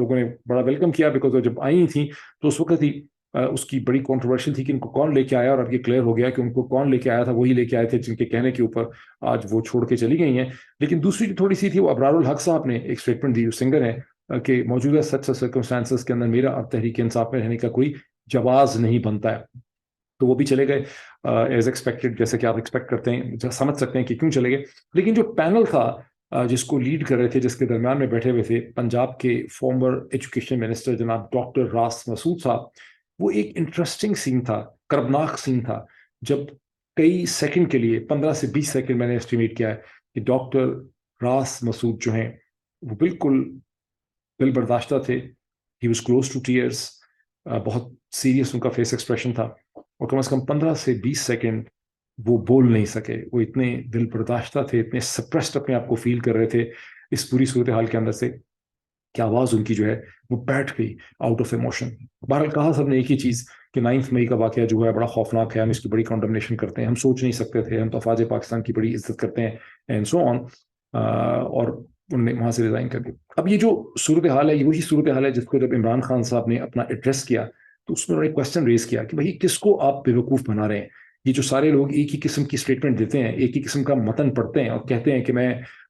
لوگوں نے بڑا ویلکم کیا بیکاز وہ جب آئی تھیں تو اس وقت ہی اس کی بڑی کنٹروورشل تھی کہ ان کو کون لے کے آیا، اور اب یہ کلیئر ہو گیا کہ ان کو کون لے کے آیا تھا، وہی لے کے آئے تھے جن کے کہنے کے اوپر آج وہ چھوڑ کے چلی گئی ہیں. لیکن دوسری جو تھوڑی سی تھی وہ ابرار الحق صاحب نے ایک اسٹیٹمنٹ دی، جو سنگر ہے، کہ موجودہ سچ سرکمسٹانسز کے اندر میرا اب تحریک انصاف میں رہنے کا کوئی جواز نہیں بنتا ہے. تو وہ بھی چلے گئے ایز ایکسپیکٹڈ، جیسے کہ آپ ایکسپیکٹ کرتے ہیں، سمجھ سکتے ہیں کہ کیوں چلے گئے. لیکن جو پینل تھا جس کو لیڈ کر رہے تھے، جس کے درمیان میں بیٹھے ہوئے تھے پنجاب کے فارمر ایجوکیشن منسٹر جناب ڈاکٹر راس مسعود صاحب، وہ ایک انٹرسٹنگ سین تھا، کربناک سین تھا، جب کئی سیکنڈ کے لیے 15 سے 20 سیکنڈ میں نے اسٹیمیٹ کیا ہے کہ ڈاکٹر راس مسعود جو ہیں وہ بالکل دل برداشتہ تھے. He was close to tears, بہت سیریس ان کا فیس ایکسپریشن تھا، اور کم از کم 15 سے 20 سیکنڈ وہ بول نہیں سکے. وہ اتنے دل برداشتہ تھے، اتنے سپریسڈ اپنے آپ کو فیل کر رہے تھے اس پوری صورتحال کے اندر سے، کہ آواز ان کی جو ہے وہ بیٹھ گئی آؤٹ آف ایموشن. بہرحال کہا سب نے ایک ہی چیز کہ 9 مئی کا واقعہ جو ہے بڑا خوفناک ہے، ہم اس کی بڑی کنڈمنیشن کرتے ہیں، ہم سوچ نہیں سکتے تھے، ہم تو افواج پاکستان کی بڑی عزت کرتے ہیں اینڈ سو آن. اور انہوں نے وہاں سے ریزائن کر دی. اب یہ جو صورتحال ہے یہ وہی صورتحال ہے جس کو جب عمران خان صاحب نے اپنا ایڈریس کیا تو اس میں انہوں نے کوشچن ریز کیا کہ بھائی کس کو آپ بیوقوف بنا رہے ہیں. یہ جو سارے لوگ ایک ہی قسم کی اسٹیٹمنٹ دیتے ہیں، ایک ہی قسم کا متن پڑھتے ہیں اور کہتے ہیں کہ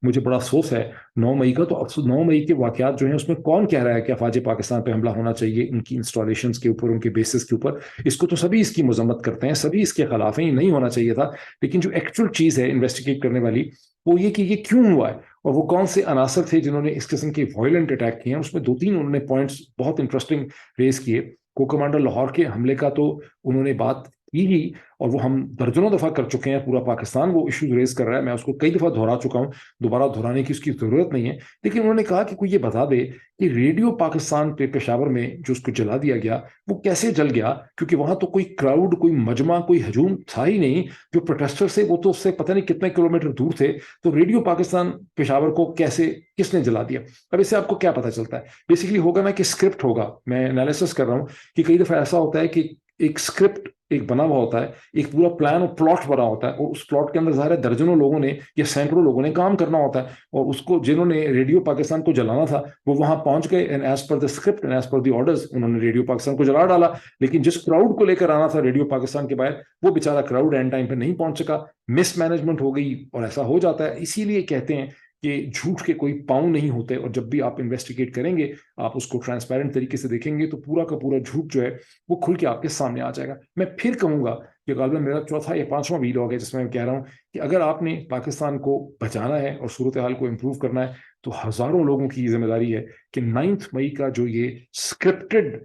مجھے بڑا افسوس ہے 9 مئی کا، تو 9 مئی کے واقعات جو ہیں اس میں کون کہہ رہا ہے کہ افواج پاکستان پہ حملہ ہونا چاہیے ان کی انسٹالیشنز کے اوپر، ان کے بیسز کے اوپر. اس کو تو سبھی اس کی مذمت کرتے ہیں، سبھی اس کے خلاف ہیں، یہ نہیں ہونا چاہیے تھا. لیکن جو ایکچوئل چیز ہے انویسٹیگیٹ کرنے والی وہ یہ کہ یہ کیوں ہوا ہے اور وہ کون سے عناصر تھے جنہوں نے اس قسم کے وائلنٹ اٹیک کیے ہیں. اس میں 2-3 انہوں نے پوائنٹس بہت انٹرسٹنگ ریز کیے. کو کمانڈر لاہور کے حملے کا تو انہوں نے بات کی ہی، اور وہ ہم درجنوں دفعہ کر چکے ہیں، پورا پاکستان وہ ایشوز ریز کر رہا ہے، میں اس کو کئی دفعہ دہرا چکا ہوں، دوبارہ دہرانے کی اس کی ضرورت نہیں ہے. لیکن انہوں نے کہا کہ کوئی یہ بتا دے کہ ریڈیو پاکستان پہ پشاور میں جو اس کو جلا دیا گیا وہ کیسے جل گیا، کیونکہ وہاں تو کوئی کراؤڈ، کوئی مجمع، کوئی ہجوم تھا ہی نہیں. جو پروٹیسٹر سے وہ تو اس سے پتہ نہیں کتنے کلومیٹر دور تھے، تو ریڈیو پاکستان پشاور کو کیسے، کس نے جلا دیا. اب اس سے آپ کو کیا پتہ چلتا ہے؟ بیسیکلی ہوگا نا کہ اسکرپٹ ہوگا. میں انالیسس کر رہا ہوں کہ کئی دفعہ ایسا ہوتا ہے کہ ایک اسکرپٹ ایک بنا ہوا ہوتا ہے، ایک پورا پلان اور پلاٹ بنا ہوتا ہے، اور اس پلاٹ کے اندر ظاہر ہے درجنوں لوگوں نے یا سینکڑوں لوگوں نے کام کرنا ہوتا ہے، اور اس کو جنہوں نے ریڈیو پاکستان کو جلانا تھا وہ وہاں پہنچ گئے and as per the script and as per the orders انہوں نے ریڈیو پاکستان کو جلا ڈالا. لیکن جس کراؤڈ کو لے کر آنا تھا ریڈیو پاکستان کے باہر وہ بیچارہ کراؤڈ اینڈ ٹائم پہ نہیں پہنچ سکا، مس مینجمنٹ ہو گئی، اور ایسا ہو جاتا ہے. اسی لیے کہتے ہیں کہ جھوٹ کے کوئی پاؤں نہیں ہوتے، اور جب بھی آپ انویسٹیگیٹ کریں گے، آپ اس کو ٹرانسپیرنٹ طریقے سے دیکھیں گے تو پورا کا پورا جھوٹ جو ہے وہ کھل کے آپ کے سامنے آ جائے گا. میں پھر کہوں گا کہ غالباً میرا چوتھا یا 5واں ویلاگ ہے جس میں کہہ رہا ہوں کہ اگر آپ نے پاکستان کو بچانا ہے اور صورتحال کو امپروو کرنا ہے تو ہزاروں لوگوں کی ذمہ داری ہے کہ 9 مئی کا جو یہ اسکرپٹڈ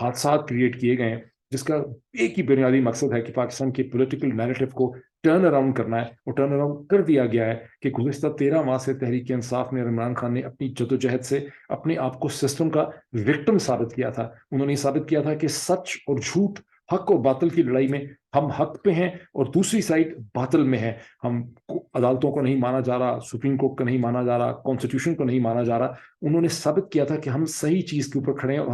حادثات کریٹ کیے گئے ہیں، جس کا ایک ہی بنیادی مقصد ہے کہ پاکستان کے پولیٹیکل نیریٹو کو ٹرن اراؤنڈ کرنا ہے، اور ٹرن اراؤنڈ کر دیا گیا ہے کہ گزشتہ 13 ماہ سے تحریک انصاف نے اور عمران خان نے اپنی جدوجہد سے اپنے آپ کو سسٹم کا وکٹم ثابت کیا تھا. انہوں نے ثابت کیا تھا کہ سچ اور جھوٹ، حق اور باطل کی لڑائی میں ہم حق پہ ہیں اور دوسری سائڈ باطل میں ہے. ہم عدالتوں کو نہیں مانا جا رہا، سپریم کورٹ کو نہیں مانا جا رہا، کانسٹیٹیوشن کو نہیں مانا جا رہا. انہوں نے ثابت کیا تھا کہ ہم صحیح چیز کے اوپر کھڑے ہیں اور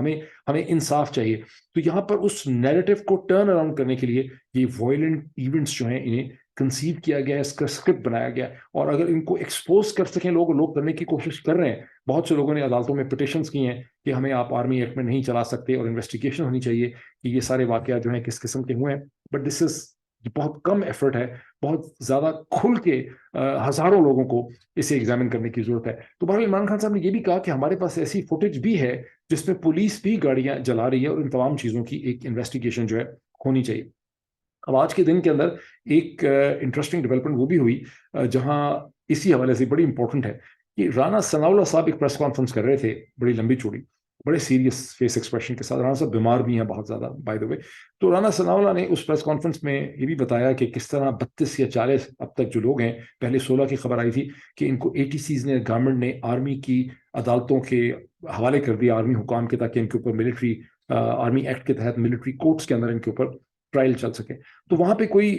ہمیں انصاف چاہیے. تو یہاں پر اس نیریٹو کو ٹرن اراؤنڈ کرنے کے لیے یہ وائلنٹ ایونٹس جو ہیں انہیں کنسیو کیا گیا ہے، اس کا اسکرپٹ بنایا گیا. اور اگر ان کو ایکسپوز کر سکیں لوگ کرنے کی کوشش کر رہے ہیں. بہت سے لوگوں نے عدالتوں میں پٹیشنز کی ہیں کہ ہمیں آپ آرمی ایکٹ میں نہیں چلا سکتے اور انویسٹیگیشن ہونی چاہیے کہ یہ سارے واقعات جو ہیں کس قسم کے ہوئے ہیں. بٹ دس از بہت کم ایفرٹ ہے، بہت زیادہ کھل کے ہزاروں لوگوں کو اسے ایگزامن کرنے کی ضرورت ہے. تو بہرحال عمران خان صاحب نے یہ بھی کہا کہ ہمارے پاس ایسی فوٹیج بھی ہے جس میں پولیس بھی گاڑیاں جلا رہی ہے، اور ان تمام چیزوں کی ایک انویسٹیگیشن جو ہے ہونی چاہیے. اب آج کے دن کے اندر ایک انٹرسٹنگ ڈیولپمنٹ وہ بھی ہوئی جہاں اسی حوالے سے بڑی امپورٹنٹ ہے کہ رانا ثناء اللہ صاحب ایک پریس کانفرنس کر رہے تھے، بڑی لمبی چوڑی، بڑے سیریس فیس ایکسپریشن کے ساتھ. رانا صاحب بیمار بھی ہیں بہت زیادہ بائی دا وے. تو رانا ثناء اللہ نے اس پریس کانفرنس میں یہ بھی بتایا کہ کس طرح 32 یا 40 اب تک جو لوگ ہیں، پہلے 16 کی خبر آئی تھی کہ ان کو ATCs نے، گورنمنٹ نے آرمی کی عدالتوں کے حوالے کر دیا، آرمی حکام کے، تاکہ ان کے اوپر ملٹری آرمی ایکٹ کے تحت ملٹری کورٹس کے اندر ان کے اوپر ٹرائل چل سکے. تو وہاں پہ کوئی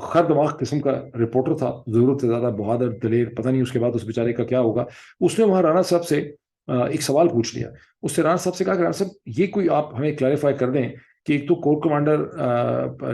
خر دماغ قسم کا رپورٹر تھا، ضرورت سے زیادہ بہادر دلیر، پتہ نہیں اس کے بعد اس بیچارے کا کیا ہوگا. اس نے وہاں رانا صاحب سے ایک سوال پوچھ لیا. اس سے رانا صاحب سے کہا کہ رانا صاحب یہ کوئی آپ ہمیں کلیریفائی کر دیں کہ ایک تو کور کمانڈر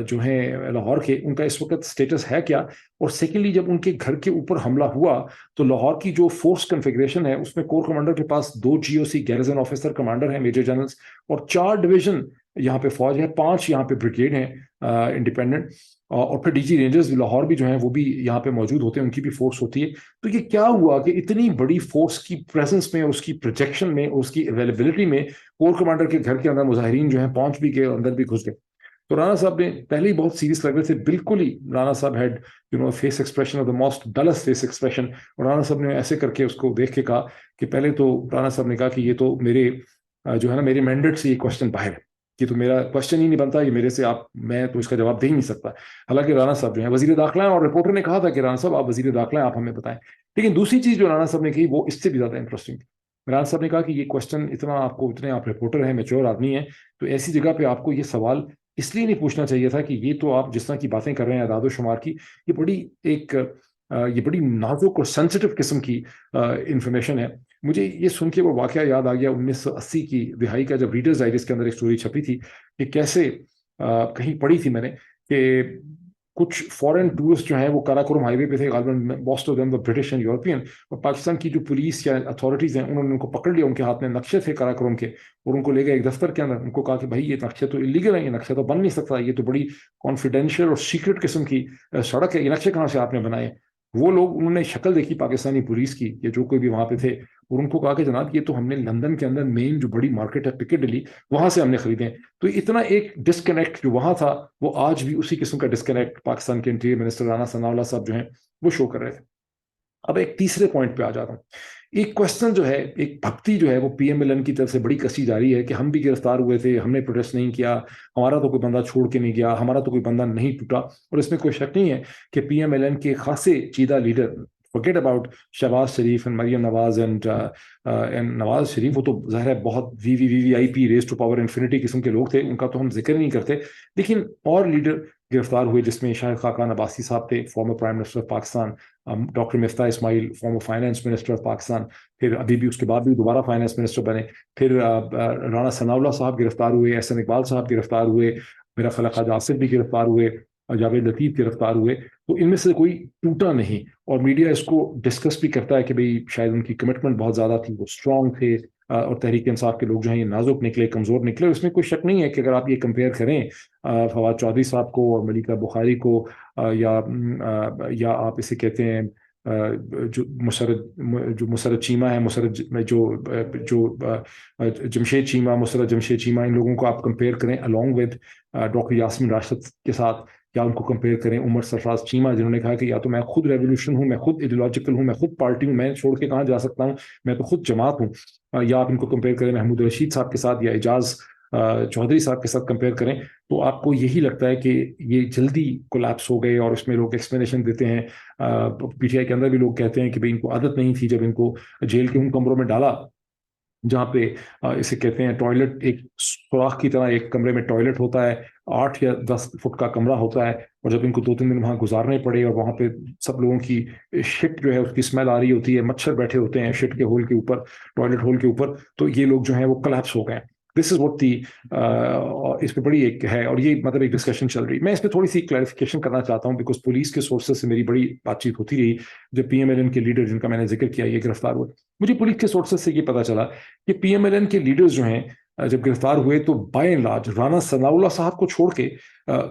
جو ہیں لاہور کے، ان کا اس وقت سٹیٹس ہے کیا، اور سیکنڈلی جب ان کے گھر کے اوپر حملہ ہوا تو لاہور کی جو فورس کنفیگریشن ہے اس میں کور کمانڈر کے پاس 2 GOC گیرزن آفیسر کمانڈر ہیں، میجر جنرلز، اور 4 ڈویژن یہاں پہ فوج ہے، 5 یہاں پہ بریگیڈ ہیں انڈیپینڈنٹ، اور پھر DG رینجرز لاہور بھی جو ہیں وہ بھی یہاں پہ موجود ہوتے ہیں، ان کی بھی فورس ہوتی ہے۔ تو یہ کیا ہوا کہ اتنی بڑی فورس کی پریزنس میں، اس کی پروجیکشن میں، اس کی اویلیبلٹی میں کور کمانڈر کے گھر کے اندر مظاہرین جو ہیں پہنچ بھی گئے اور اندر بھی گھس گئے۔ تو رانا صاحب نے پہلے ہی بہت سیریس لگ رہے تھے، بالکل ہی Rana sahab head face expression of the most dullest face expression, اور رانا صاحب نے ایسے کر کے اس کو دیکھ کے کہا کہ پہلے تو رانا صاحب نے کہا کہ یہ تو میرے جو ہے نا میرے مینڈیٹ سے یہ کوشچن باہر ہے، کہ تو میرا کوشچن ہی نہیں بنتا، یہ میرے سے میں تو اس کا جواب دے ہی نہیں سکتا۔ حالانکہ رانا صاحب جو ہیں وزیر داخلہ ہیں، اور رپورٹر نے کہا تھا کہ رانا صاحب آپ وزیر داخلہ ہیں، آپ ہمیں بتائیں۔ لیکن دوسری چیز جو رانا صاحب نے کہی وہ اس سے بھی زیادہ انٹرسٹنگ تھی۔ رانا صاحب نے کہا کہ یہ کوشچن اتنے آپ رپورٹر ہیں، میچور آدمی ہیں، تو ایسی جگہ پہ آپ کو یہ سوال اس لیے نہیں پوچھنا چاہیے تھا کہ یہ تو آپ جس طرح کی باتیں کر رہے ہیں اعداد و شمار کی، یہ بڑی نازک اور سینسٹیو قسم کی انفارمیشن ہے۔ مجھے یہ سن کے وہ واقعہ یاد آ گیا 1980 کی دہائی کا، جب ریڈرز ڈائجسٹ کے اندر ایک سٹوری چھپی تھی کہ کیسے کہیں پڑھی تھی میں نے کہ کچھ فورن ٹورسٹ جو ہیں وہ کاراکورم ہائی وے پہ تھے، غالباً most of them British and European, اور پاکستان کی جو پولیس یا اتھارٹیز ہیں انہوں نے ان کو پکڑ لیا، ان کے ہاتھ میں نقشے تھے کاراکورم کے، اور ان کو لے گئے ایک دفتر کے اندر، ان کو کہا کہ بھائی یہ نقشے تو انلیگل ہیں، یہ نقشہ تو بن نہیں سکتا، یہ تو بڑی کانفیڈینشیل اور سیکرٹ قسم کی سڑک ہے، یہ نقشے کہاں سے آپ نے بنائے؟ وہ لوگ انہوں نے شکل دیکھی پاکستانی پولیس کی یا جو کوئی بھی وہاں پہ تھے، اور ان کو کہا کہ جناب یہ تو ہم نے لندن کے اندر مین جو بڑی مارکیٹ ہے پکیڈلی، وہاں سے ہم نے خریدے ہیں۔ تو اتنا ایک ڈسکنیکٹ جو وہاں تھا وہ آج بھی اسی قسم کا ڈسکنیکٹ پاکستان کے انٹیریئر منسٹر رانا ثناء اللہ صاحب جو ہیں وہ شو کر رہے تھے۔ اب ایک تیسرے پوائنٹ پہ آ جاتا ہوں۔ ایک کوشچن جو ہے، ایک بھکتی جو ہے وہ PMLN کی طرف سے بڑی کسی جا رہی ہے کہ ہم بھی گرفتار ہوئے تھے، ہم نے پروٹیسٹ نہیں کیا، ہمارا تو کوئی بندہ چھوڑ کے نہیں گیا، ہمارا تو کوئی بندہ نہیں ٹوٹا۔ اور اس میں کوئی شک نہیں ہے کہ PMLN کے خاصے چیدہ leader, forget about Shehbaz Sharif and Maryam Nawaz and Nawaz Sharif, وہ تو ظاہر ہے بہت VVIP raise to power infinity قسم کے لوگ تھے، ان کا تو ہم ذکر نہیں کرتے، لیکن اور لیڈر گرفتار ہوئے جس میں شاہد خاقان عباسی صاحب تھے، former prime minister of Pakistan, doctor Miftah Ismail former finance minister of Pakistan, پھر ابھی بھی اس کے بعد بھی دوبارہ فائنانس منسٹر بنے، پھر رانا ثناء اللہ صاحب گرفتار ہوئے، SN اقبال صاحب گرفتار ہوئے، میرا خیال خواجہ آصف بھی گرفتار ہوئے، جاوید لطیف گرفتار ہوئے۔ تو ان میں سے کوئی ٹوٹا نہیں، اور میڈیا اس کو ڈسکس بھی کرتا ہے کہ بھئی شاید ان کی کمٹمنٹ بہت زیادہ تھی، وہ اسٹرانگ تھے، اور تحریک انصاف کے لوگ جو ہیں یہ نازک نکلے، کمزور نکلے۔ اس میں کوئی شک نہیں ہے کہ اگر آپ یہ کمپیئر کریں فواد چودھری صاحب کو اور ملیکہ بخاری کو، یا آپ اسے کہتے ہیں جو مسرت چیمہ ہے، جو جمشید چیمہ، مسرت جمشید چیمہ، ان لوگوں کو آپ کمپیئر کریں along with doctor Yasmin Rashid کے ساتھ، یا ان کو کمپیئر کریں عمر سرفراز چیمہ، جنہوں نے کہا کہ یا تو میں خود ریولیوشن ہوں، میں خود ایڈیولوجیکل ہوں، میں خود پارٹی ہوں، میں چھوڑ کے کہاں جا سکتا ہوں، میں تو خود جماعت ہوں، یا آپ ان کو کمپیئر کریں محمود رشید صاحب کے ساتھ یا اعجاز چودھری صاحب کے ساتھ کمپیئر کریں، تو آپ کو یہی لگتا ہے کہ یہ جلدی کولیپس ہو گئے، اور اس میں لوگ ایکسپلینیشن دیتے ہیں۔ PTI کے اندر بھی لوگ کہتے ہیں کہ بھئی ان کو عادت نہیں تھی جب ان کو جیل کے ان کمروں میں ڈالا جہاں پہ اسے کہتے ہیں ٹوائلٹ، ایک سوراخ کی طرح ایک کمرے میں ٹوائلٹ ہوتا ہے، 8 یا 10 فٹ کا کمرہ ہوتا ہے، اور جب ان کو 2-3 دن وہاں گزارنے پڑے، اور وہاں پہ سب لوگوں کی شٹ جو ہے اس کی اسمیل آ رہی ہوتی ہے، مچھر بیٹھے ہوتے ہیں شٹ کے ہول کے اوپر، ٹوائلٹ ہول کے اوپر، تو یہ لوگ جو ہیں وہ کلیپس ہو گئے۔ دس از واٹ دی، اس پہ بڑی ایک ہے، اور یہ مطلب ایک ڈسکشن چل رہی۔ میں اس پہ تھوڑی سی کلیریفیکیشن کرنا چاہتا ہوں، بیکاز پولیس کے سورسز سے میری بڑی بات چیت ہوتی رہی جب PMLN کے لیڈر جن کا میں نے ذکر کیا یہ گرفتار ہوئے۔ مجھے پولیس کے سورسز سے یہ پتا چلا کہ PMLN کے لیڈرز جو ہیں جب گرفتار ہوئے تو بائی اینڈ لارج رانا ثناء اللہ صاحب کو چھوڑ کے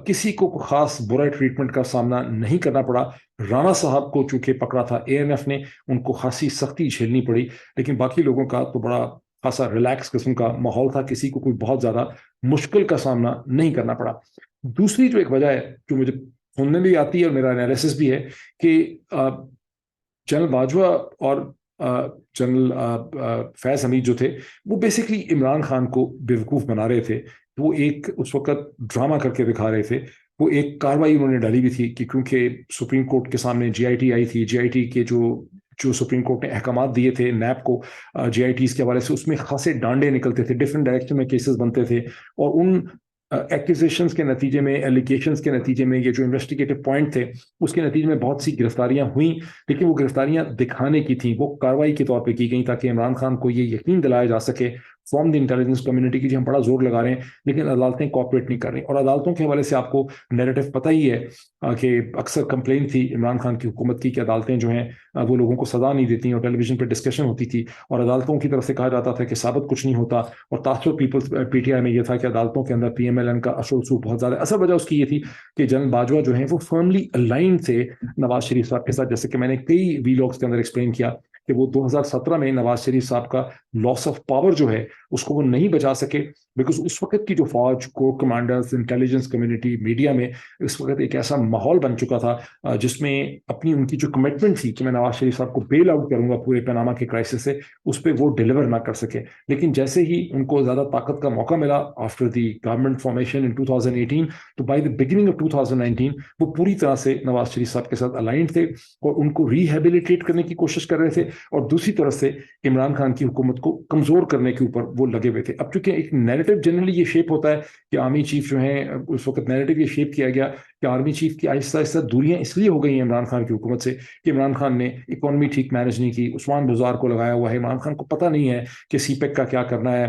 کسی کو خاص برا ٹریٹمنٹ کا سامنا نہیں کرنا پڑا۔ رانا صاحب کو چونکہ پکڑا تھا ANF نے، ان کو خاصی سختی جھیلنی پڑی، لیکن باقی لوگوں کا تو بڑا خاصا ریلیکس قسم کا ماحول تھا، کسی کو کوئی بہت زیادہ مشکل کا سامنا نہیں کرنا پڑا۔ دوسری جو ایک وجہ ہے جو مجھے سننے بھی آتی ہے اور میرا انالیسس بھی ہے کہ جنرل باجوہ اور جنرل فیض حمید جو تھے وہ بیسکلی عمران خان کو بیوقوف بنا رہے تھے، وہ ایک اس وقت ڈرامہ کر کے دکھا رہے تھے۔ وہ ایک کاروائی انہوں نے ڈالی بھی تھی کہ کیونکہ سپریم کورٹ کے سامنے GIT آئی تھی، GIT کے جو سپریم کورٹ نے احکامات دیے تھے نیب کو GITs کے حوالے سے، اس میں خاصے ڈانڈے نکلتے تھے، ڈفرینٹ ڈائریکشن میں کیسز بنتے تھے، اور ان ایکوزیشنز کے نتیجے میں، ایلیگیشنز کے نتیجے میں، یہ جو انویسٹیگیٹو پوائنٹ تھے اس کے نتیجے میں بہت سی گرفتاریاں ہوئیں، لیکن وہ گرفتاریاں دکھانے کی تھیں، وہ کاروائی کے طور پہ کی گئیں تاکہ عمران خان کو یہ یقین دلایا جا سکے فرام دی انٹیلیجنس کمیونٹی کی، ہم بڑا زور لگا رہے ہیں لیکن عدالتیں کوآپریٹ نہیں کر رہی. اور عدالتوں کے حوالے سے آپ کو نیریٹو پتہ ہی ہے کہ اکثر کمپلین تھی عمران خان کی حکومت کی کہ عدالتیں جو ہیں وہ لوگوں کو سزا نہیں دیتی، اور ٹیلی ویژن پہ ڈسکشن ہوتی تھی اور عدالتوں کی طرف سے کہا جاتا تھا کہ ثابت کچھ نہیں ہوتا. اور تاثر پیپلز پی ٹی آئی میں یہ تھا کہ عدالتوں کے اندر پی ایم ایل این کا اثر رسوخ بہت زیادہ. اصل وجہ اس کی یہ تھی کہ جنرل باجوہ جو ہیں وہ فرملی الائنڈ تھے نواز شریف صاحب کے ساتھ، جیسے کہ میں نے کئی وی لاگس کے اندر ایکسپلین کیا کہ وہ 2017 میں نواز شریف صاحب کا لاس آف پاور جو ہے اس کو وہ نہیں بچا سکے، بیکاز اس وقت کی جو فوج، corps commanders, intelligence community, media میں اس وقت ایک ایسا ماحول بن چکا تھا جس میں اپنی ان کی جو کمٹمنٹ تھی کہ میں نواز شریف صاحب کو بیل آؤٹ کروں گا پورے پاناما کے کرائسس سے، اس پہ وہ ڈیلیور نہ کر سکے. لیکن جیسے ہی ان کو زیادہ طاقت کا موقع ملا آفٹر دی گورنمنٹ فارمیشن ان 2018، تو بائی دی بگننگ آف 2019 وہ پوری طرح سے نواز شریف صاحب کے ساتھ الائنڈ تھے اور ان کو ریہیبلیٹیٹ کرنے کی کوشش کر رہے تھے، اور دوسری طرف سے عمران خان کی حکومت کو کمزور کرنے کے اوپر وہ لگے ہوئے تھے. اب چونکہ ایک نیریٹو جنرلی یہ شیپ ہوتا ہے کہ آرمی چیف جو ہیں، اس وقت نیریٹو یہ شیپ کیا گیا کہ آرمی چیف کی آہستہ آہستہ دوریاں اس لیے ہو گئی ہیں عمران خان کی حکومت سے کہ عمران خان نے اکانومی ٹھیک مینج نہیں کی، عثمان بزار کو لگایا ہوا ہے، عمران خان کو پتہ نہیں ہے کہ سی پیک کا کیا کرنا ہے،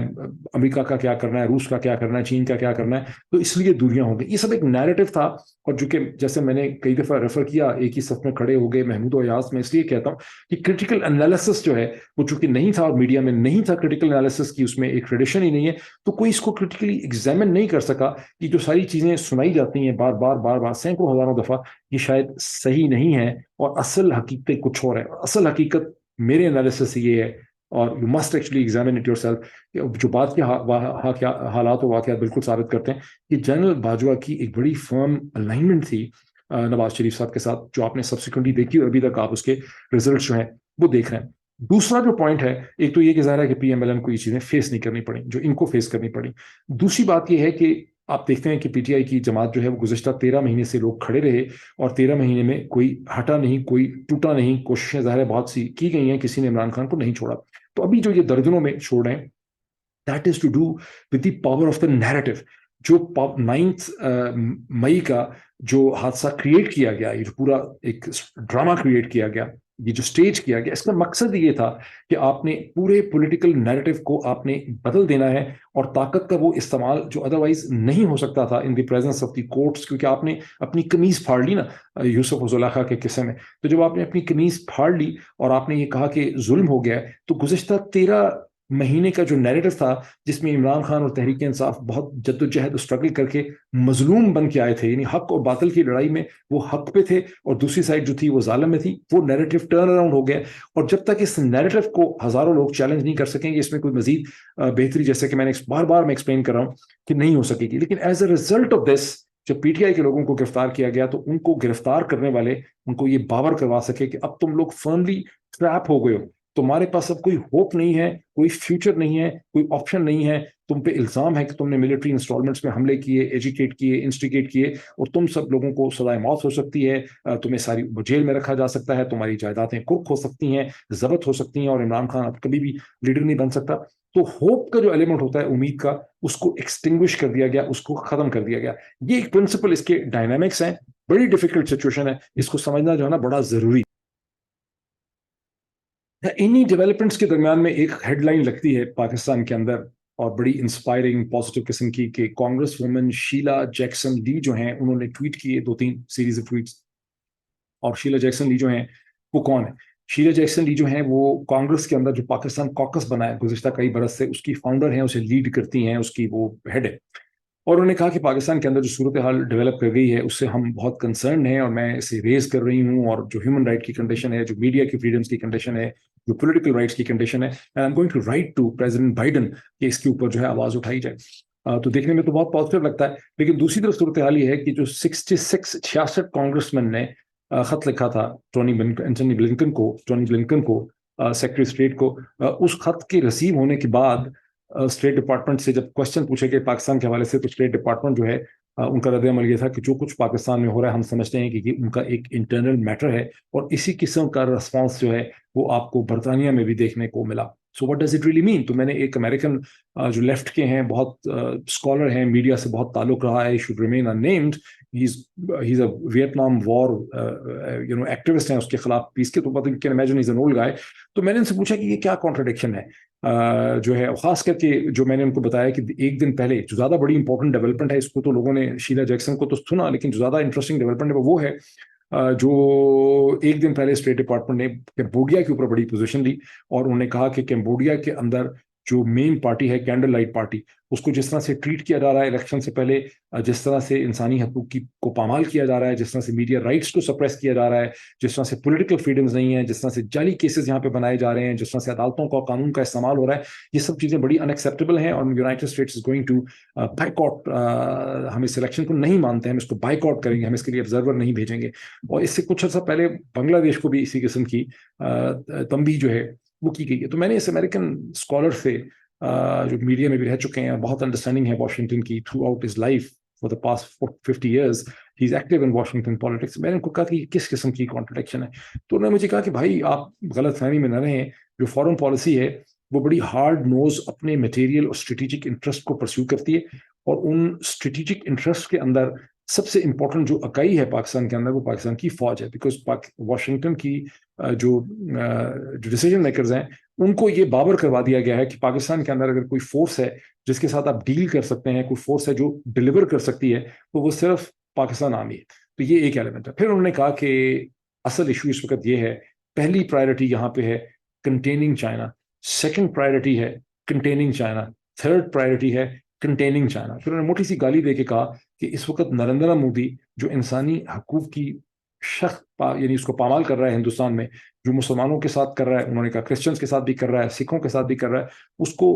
امریکہ کا کیا کرنا ہے، روس کا کیا کرنا ہے، چین کا کیا کرنا ہے، تو اس لیے دوریاں ہو گئی. یہ سب ایک نیریٹو تھا. اور جو کہ جیسے میں نے کئی دفعہ ریفر کیا، ایک ہی صف میں کھڑے ہو گئے محمود و ایاز، میں اس لیے کہتا ہوں کہ کرٹیکل انالیسس جو ہے وہ چونکہ نہیں تھا اور میڈیا میں نہیں تھا، کرٹیکل انالیسس کی اس میں ایک ٹریڈیشن ہی نہیں ہے، تو کوئی اس کو کرٹیکلی ایگزامن نہیں کر سکا کہ جو ساری چیزیں سنائی جاتی ہیں بار بار بار بار سینکڑوں ہزاروں دفعہ، یہ شاید صحیح نہیں ہے اور اصل حقیقت کچھ اور ہے. اصل حقیقت میرے انالیسس سے یہ ہے، اور you must actually examine it your self, جو بات کے حالات و واقعات بالکل ثابت کرتے ہیں کہ جنرل باجوہ کی ایک بڑی فرم الائنمنٹ تھی نواز شریف صاحب کے ساتھ، جو آپ نے سبسیکوئنٹلی دیکھی اور ابھی تک آپ اس کے ریزلٹس جو ہیں وہ دیکھ رہے ہیں. دوسرا جو پوائنٹ ہے، ایک تو یہ کہ ظاہر ہے کہ پی ایم ایل این کو یہ چیزیں فیس نہیں کرنی پڑی جو ان کو فیس کرنی پڑی. دوسری بات یہ ہے کہ آپ دیکھتے ہیں کہ پی ٹی آئی کی جماعت جو ہے وہ گزشتہ 13 مہینے سے لوگ کھڑے رہے اور 13 مہینے میں کوئی ہٹا نہیں، کوئی ٹوٹا نہیں. کوششیں ظاہر ہے بہت سی کی گئی ہیں، کسی نے عمران خان کو نہیں چھوڑا. تو ابھی جو یہ درجنوں میں چھوڑ رہے ہیں، that is to do with the power of the narrative. جو 9 مئی کا جو حادثہ کریٹ کیا گیا، یہ جو پورا ایک ڈرامہ کریٹ کیا گیا، یہ جو سٹیج کیا گیا، اس کا مقصد یہ تھا کہ آپ نے پورے پولیٹیکل نیریٹو کو آپ نے بدل دینا ہے، اور طاقت کا وہ استعمال جو ادروائز نہیں ہو سکتا تھا in the presence of the courts, کیونکہ آپ نے اپنی قمیض پھاڑ لی نا یوسف و زلیخا کے قصے میں. تو جب آپ نے اپنی قمیض پھاڑ لی اور آپ نے یہ کہا کہ ظلم ہو گیا، تو گزشتہ 13 مہینے کا جو نیریٹو تھا جس میں عمران خان اور تحریک انصاف بہت جد و جہد اسٹرگل کر کے مظلوم بن کے آئے تھے، یعنی حق اور باطل کی لڑائی میں وہ حق پہ تھے اور دوسری سائڈ جو تھی وہ ظالم میں تھی، وہ نیریٹو ٹرن اراؤنڈ ہو گیا. اور جب تک اس نیریٹو کو ہزاروں لوگ چیلنج نہیں کر سکیں گے، اس میں کوئی مزید بہتری، جیسے کہ میں نے بار بار میں ایکسپلین کر رہا ہوں کہ نہیں ہو سکے گی. لیکن as a result of this, جب پی ٹی آئی کے لوگوں کو گرفتار کیا گیا تو ان کو گرفتار کرنے والے ان کو یہ باور کروا سکے کہ اب تم لوگ فرملی ٹریپ ہو گئے ہو، تمہارے پاس اب کوئی ہوپ نہیں ہے، کوئی فیوچر نہیں ہے، کوئی آپشن نہیں ہے. تم پہ الزام ہے کہ تم نے ملٹری انسٹالمنٹس میں حملے کیے، ایجوکیٹ کیے، انسٹیگیٹ کیے، اور تم سب لوگوں کو سزائے موت ہو سکتی ہے، تمہیں ساری جیل میں رکھا جا سکتا ہے، تمہاری جائیدادیں کرک ہو سکتی ہیں، ضبط ہو سکتی ہیں، اور عمران خان اب کبھی بھی لیڈر نہیں بن سکتا. تو ہوپ کا جو ایلیمنٹ ہوتا ہے، امید کا، اس کو ایکسٹنگوش کر دیا گیا، اس کو ختم کر دیا گیا. یہ ایک پرنسپل، اس کے ڈائنامکس ہیں. بڑی ڈیفیکلٹ سچویشن ہے، اس کو سمجھنا جو ہے نا بڑا ضروری. انہی ڈیولپمنٹس کے درمیان میں ایک ہیڈ لائن لگتی ہے پاکستان کے اندر، اور بڑی انسپائرنگ پازیٹیو قسم کی، کہ کانگریس وومن شیلا جیکسن لی جو ہیں، انہوں نے ٹویٹ کیے 2-3 سیریز آف ٹویٹس. اور شیلا جیکسن لی جو ہیں وہ کون ہے؟ شیلا جیکسن لی جو ہیں وہ کانگریس کے اندر جو پاکستان کوکس بنا ہے گزشتہ کئی برس سے، اس کی فاؤنڈر ہیں، اسے لیڈ کرتی ہیں، اس کی وہ ہیڈ ہے. اور انہوں نے کہا کہ پاکستان کے اندر جو صورتحال ڈیولپ کر گئی ہے اس سے ہم بہت کنسرن ہیں، اور میں اسے ریز کر رہی ہوں. اور جو ہیومن رائٹ کی کنڈیشن ہے، جو میڈیا کی فریڈمز کی کنڈیشن ہے، جو پولیٹیکل رائٹس کی کنڈیشن ہے، and I am going to write to President Biden کہ اس کے اوپر جو ہے آواز اٹھائی جائے. تو دیکھنے میں تو بہت پازیٹیو لگتا ہے. لیکن دوسری طرف صورتحال یہ ہے کہ جو 66 کانگریس مین نے خط لکھا تھا ٹونی بلنکن کو سیکرٹری اسٹیٹ کو، اس خط کے ریسیو ہونے کے بعد اسٹیٹ ڈپارٹمنٹ سے جب کوشچن پوچھے گئے پاکستان کے حوالے سے، تو اسٹیٹ ڈپارٹمنٹ جو ہے ان کا رد عمل یہ تھا کہ جو کچھ پاکستان میں ہو رہا ہے ہم سمجھتے ہیں کہ یہ ان کا ایک انٹرنل میٹر ہے، اور اسی قسم کا رسپانس جو ہے وہ آپ کو برطانیہ میں بھی دیکھنے کو ملا. So what does it really mean? تو میں نے ایک امریکن جو لیفٹ کے ہیں، بہت اسکالر ہیں، میڈیا سے بہت تعلق رہا ہے، should remain unnamed, he is a Vietnam war activist ہیں، اس کے خلاف پیس کے، تو can imagine he is an old guy. تو میں نے ان سے پوچھا کہ یہ کیا کانٹرڈکشن ہے جو ہے خاص کر کے جو میں نے ان کو بتایا کہ ایک دن پہلے جو زیادہ بڑی انپورٹنٹ ڈیولپمنٹ ہے، اس کو تو لوگوں نے شیلا جیکسن کو تو سنا، لیکن جو زیادہ انٹرسٹنگ ڈیولپمنٹ ہے وہ ہے جو ایک دن پہلے اسٹیٹ ڈپارٹمنٹ نے کمبوڈیا کے اوپر بڑی پوزیشن لی، اور انہوں نے کہا کہ کمبوڈیا کے اندر جو مین پارٹی ہے کینڈل لائٹ پارٹی، اس کو جس طرح سے ٹریٹ کیا جا رہا ہے الیکشن سے پہلے، جس طرح سے انسانی حقوق کو پامال کیا جا رہا ہے، جس طرح سے میڈیا رائٹس کو سپریس کیا جا رہا ہے، جس طرح سے پولیٹیکل فریڈمز نہیں ہیں، جس طرح سے جعلی کیسز یہاں پہ بنائے جا رہے ہیں، جس طرح سے عدالتوں کا قانون کا استعمال ہو رہا ہے، یہ سب چیزیں بڑی ان ایکسیپٹیبل ہیں، اور United States is going to back out, ہم اس الیکشن کو نہیں مانتے ہیں، ہم اس کو بائک آؤٹ کریں گے، ہم اس کے لیے آبزرور نہیں بھیجیں گے۔ اور اس سے کچھ عرصہ پہلے بنگلہ دیش کو بھی اسی قسم کی تنبیہ جو ہے وہ کی گئی ہے۔ تو میں نے اس امریکن اسکالر سے جو میڈیا میں بھی رہ چکے ہیں، بہت انڈرسٹینڈنگ ہے واشنگٹن کی through out his life for the past 50 years he is active in Washington politics, میں نے ان کو کہا کہ کس قسم کی کانٹرڈکشن ہے؟ تو انہوں نے مجھے کہا کہ بھائی آپ غلط فہمی میں نہ رہیں، جو فارن پالیسی ہے وہ بڑی ہارڈ نوز اپنے میٹیریل اور اسٹریٹجک انٹرسٹ کو پرسیو کرتی ہے، اور ان اسٹریٹجک انٹرسٹ کے اندر سب سے امپورٹنٹ جو اکائی ہے پاکستان کے اندر وہ پاکستان کی فوج ہے، بیکاز واشنگٹن کی جو ڈیسیجن میکرز ہیں ان کو یہ بابر کروا دیا گیا ہے کہ پاکستان کے اندر اگر کوئی فورس ہے جس کے ساتھ آپ ڈیل کر سکتے ہیں، کوئی فورس ہے جو ڈلیور کر سکتی ہے، تو وہ صرف پاکستان آرمی ہے۔ تو یہ ایک ایلیمنٹ ہے۔ پھر انہوں نے کہا کہ اصل ایشو اس وقت یہ ہے، پہلی پرائرٹی یہاں پہ ہے کنٹیننگ چائنا، سیکنڈ پرائرٹی ہے کنٹیننگ چائنا، تھرڈ پرائرٹی ہے کنٹیننگ چائنا۔ پھر انہوں نے موٹی سی گالی دے کے کہا کہ اس وقت نریندر مودی جو انسانی حقوق کی یعنی اس کو پامال کر رہا ہے ہندوستان میں، جو مسلمانوں کے ساتھ کر رہا ہے، انہوں نے کہا کرسچنس کے ساتھ بھی کر رہا ہے، سکھوں کے ساتھ بھی کر رہا ہے، اس کو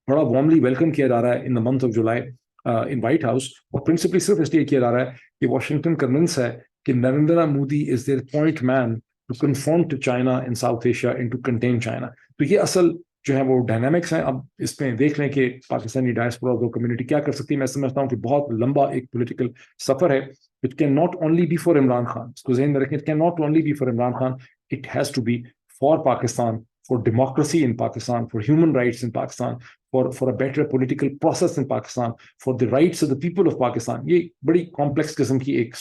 بڑا وارملی ویلکم کیا جا رہا ہے in the month of July in White House, اور پرنسپلی صرف اس لیے کیا جا رہا ہے کہ واشنگٹن کنونس ہے کہ Narendra Modi is their point man to confront China in South Asia and to contain China. تو یہ اصل جو ہے وہ ڈائنامکس ہیں۔ اب اس میں دیکھ لیں کہ پاکستانی ڈائسپورا کمیونٹی کیا کر سکتی ہے۔ میں سمجھتا ہوں کہ بہت لمبا ایک پولیٹیکل سفر ہے۔ It can not only be for Imran Khan. اس کو ذہن میں رکھیں، it can not only be for Imran Khan. It has to be for Pakistan, for democracy in Pakistan, for human rights in Pakistan, for a better political process in Pakistan, for the rights of the people of Pakistan. یہ بڑی complex قسم کی ایک۔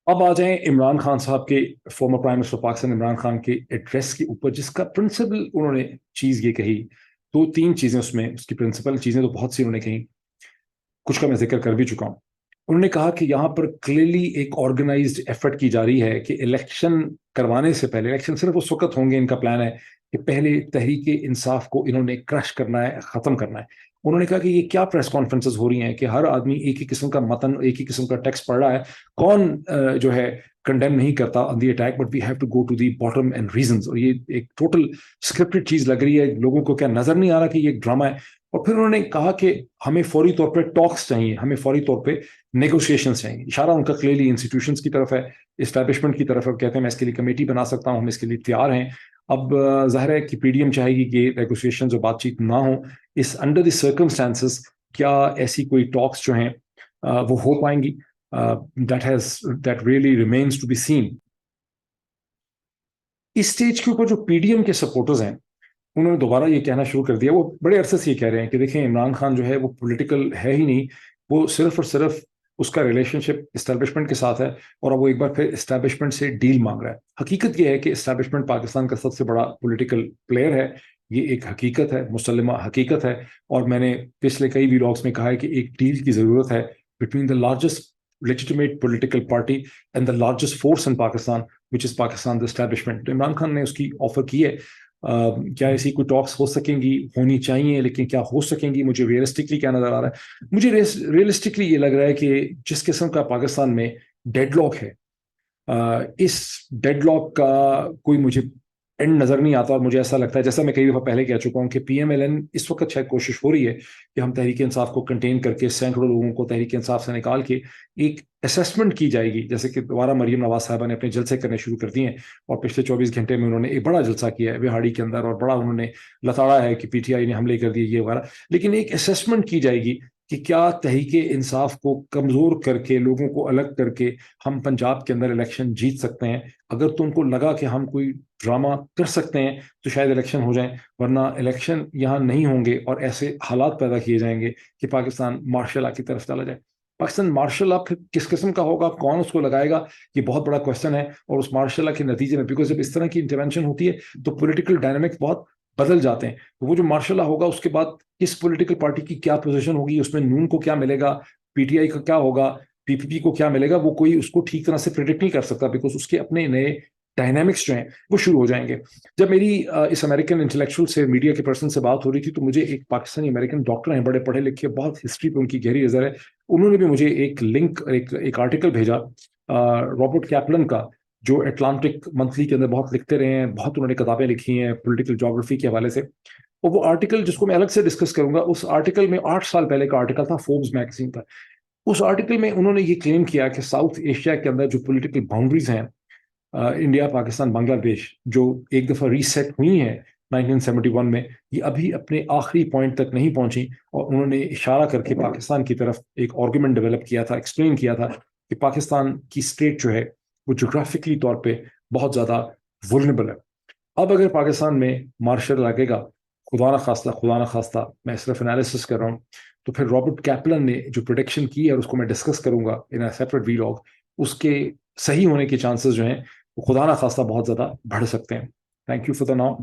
اب آ جائیں عمران خان صاحب کے، farmer prime minister Pakistan Imran Khan کے ایڈریس کے اوپر، جس کا پرنسپل انہوں نے چیز یہ کہی، دو تین چیزیں اس میں، اس کی پرنسپل چیزیں تو بہت سی انہوں نے کہیں، کچھ کا میں ذکر کر بھی چکا ہوں۔ انہوں نے کہا کہ یہاں پر کلیئرلی ایک آرگنائزڈ ایفرٹ کی جا رہی ہے کہ الیکشن کروانے سے پہلے، الیکشن صرف اس وقت ہوں گے، ان کا پلان ہے کہ پہلے تحریک انصاف کو انہوں نے کرش کرنا ہے، ختم کرنا ہے۔ انہوں نے کہا کہ یہ کیا پریس کانفرنسز ہو رہی ہیں کہ ہر آدمی ایک ہی قسم کا متن، ایک ہی قسم کا ٹیکسٹ پڑھ رہا ہے، کون جو ہے کنڈیم نہیں کرتا on the attack, but we have to go to the bottom and reasons. اور یہ ایک ٹوٹل اسکرپٹڈ چیز لگ رہی ہے، لوگوں کو کیا نظر نہیں آ رہا کہ یہ ایک ڈرامہ ہے؟ اور پھر انہوں نے کہا کہ ہمیں فوری طور پہ ٹاکس چاہیے، ہمیں فوری طور پہ نیگوشیشنز چاہیے۔ اشارہ ان کا کلیئرلی انسٹیٹیوشنز کی طرف ہے، اسٹیبلشمنٹ کی طرف ہے، کہتے ہیں میں اس کے لیے کمیٹی بنا سکتا ہوں، ہم اس کے لیے تیار ہیں۔ اب ظاہر ہے کہ پی ڈی ایم چاہے گی کہ نیگوشیشنز اور بات چیت نہ ہو، اس انڈر دی سرکمسٹانسز کیا ایسی کوئی ٹاکس جو ہیں وہ ہو پائیں گی؟ That really remains to be seen. اس سٹیج کے اوپر جو پی ڈی ایم کے سپورٹرز ہیں انہوں نے دوبارہ یہ کہنا شروع کر دیا، وہ بڑے عرصے سے یہ کہہ رہے ہیں کہ دیکھیں عمران خان جو ہے وہ پولیٹیکل ہے ہی نہیں، وہ صرف اور صرف اس کا ریلیشن شپ اسٹیبلشمنٹ کے ساتھ ہے، اور اب وہ ایک بار پھر اسٹیبلشمنٹ سے ڈیل مانگ رہا ہے۔ حقیقت یہ ہے کہ اسٹیبلشمنٹ پاکستان کا سب سے بڑا پولیٹیکل پلیئر ہے، یہ ایک حقیقت ہے، مسلمہ حقیقت ہے، اور میں نے پچھلے کئی ویلاگس میں کہا ہے کہ ایک ڈیل کی ضرورت ہے between the largest legitimate political party and the largest force in Pakistan, which is Pakistan, the establishment۔ تو عمران خان نے اس کی آفر کی ہے۔ کیا ایسی کوئی ٹاکس ہو سکیں گی؟ ہونی چاہیے، لیکن کیا ہو سکیں گی؟ مجھے ریئلسٹکلی کیا نظر آ رہا ہے؟ مجھے ریئلسٹکلی یہ لگ رہا ہے کہ جس قسم کا پاکستان میں ڈیڈ لاک ہے، اس ڈیڈ لاک کا کوئی مجھے اینڈ نظر نہیں آتا، اور مجھے ایسا لگتا ہے، جیسا میں کئی دفعہ پہلے کہہ چکا ہوں، کہ پی ایم ایل این اس وقت شاید کوشش ہو رہی ہے کہ ہم تحریک انصاف کو کنٹین کر کے سینکڑوں لوگوں کو تحریک انصاف سے نکال کے ایک اسیسمنٹ کی جائے گی، جیسے کہ دوبارہ مریم نواز صاحبہ نے اپنے جلسے کرنے شروع کر دیے ہیں، اور پچھلے 24 گھنٹے میں انہوں نے ایک بڑا جلسہ کیا ہے بہاڑی کے اندر، اور بڑا انہوں نے لتاڑا ہے کہ پی ٹی آئی نے حملے کر دیے یہ وغیرہ، لیکن ایک اسیسمنٹ کی جائے گی کہ کیا تحریک انصاف کو کمزور کر کے، لوگوں کو الگ کر کے ہم پنجاب کے اندر الیکشن جیت سکتے ہیں۔ اگر تو ان کو لگا کہ ہم کوئی ڈرامہ کر سکتے ہیں تو شاید الیکشن ہو جائیں، ورنہ الیکشن یہاں نہیں ہوں گے، اور ایسے حالات پیدا کیے جائیں گے کہ پاکستان مارشل لا کی طرف چلا جائے۔ پاکستان مارشل لا کس قسم کا ہوگا، کون اس کو لگائے گا، یہ بہت بڑا کوشچن ہے۔ اور اس مارشل لا کے نتیجے میں، بیکاز جب اس طرح کی انٹرونشن ہوتی ہے تو پولیٹیکل ڈائنامکس بہت بدل جاتے ہیں. تو وہ جو مارشل لا ہوگا اس کے بعد کس پولیٹیکل پارٹی کی کیا پوزیشن ہوگی, اس میں نون کو کیا ملے گا, پی ٹی آئی کا کیا ہوگا, پی پی پی کو کیا ملے گا, وہ کوئی اس کو ٹھیک طرح سے پریڈکٹ نہیں کر سکتا, بیکاز اس کے اپنے نئے ڈائنامکس جو ہیں وہ شروع ہو جائیں گے. جب میری اس امریکن انٹلیکچوئل سے, میڈیا کے پرسن سے بات ہو رہی تھی, تو مجھے ایک پاکستانی امریکن ڈاکٹر ہیں, بڑے پڑھے لکھے, بہت ہسٹری پہ ان کی گہری نظر ہے, انہوں نے بھی مجھے ایک لنک, ایک آرٹیکل بھیجا رابرٹ کیپلن کا, جو اٹلانٹک منتھلی کے اندر بہت لکھتے رہے ہیں, بہت انہوں نے کتابیں لکھی ہیں پولیٹیکل جیوگرافی کے حوالے سے. اور وہ آرٹیکل جس کو میں الگ سے ڈسکس کروں گا, اس آرٹیکل میں 8 سال پہلے کا آرٹیکل تھا, فوربس میگزین کا. اس آرٹیکل میں انہوں نے یہ کلیم کیا کہ ساؤتھ ایشیا کے اندر جو پولیٹیکل باؤنڈریز ہیں, انڈیا, پاکستان, بنگلہ دیش, جو ایک دفعہ ریسیٹ ہوئی ہیں 1971 میں, یہ ابھی اپنے آخری پوائنٹ تک نہیں پہنچی. اور انہوں نے اشارہ کر کے پاکستان کی طرف ایک آرگومنٹ ڈیولپ کیا تھا, ایکسپلین کیا تھا کہ پاکستان کی اسٹیٹ جو ہے وہ جغرافکلی طور پہ بہت زیادہ ولنریبل ہے. اب اگر پاکستان میں مارشل لگے گا, خدا نہ خواستہ میں صرف انالیسس کر رہا ہوں, تو پھر رابرٹ کیپلن نے جو پروڈکشن کی ہے, اور اس کو میں ڈسکس کروں گا ان اے سیپریٹ ویلاگ, اس کے صحیح ہونے کے چانسز جو ہیں وہ خدا نہ خواستہ بہت زیادہ بڑھ سکتے ہیں. Thank you for the now.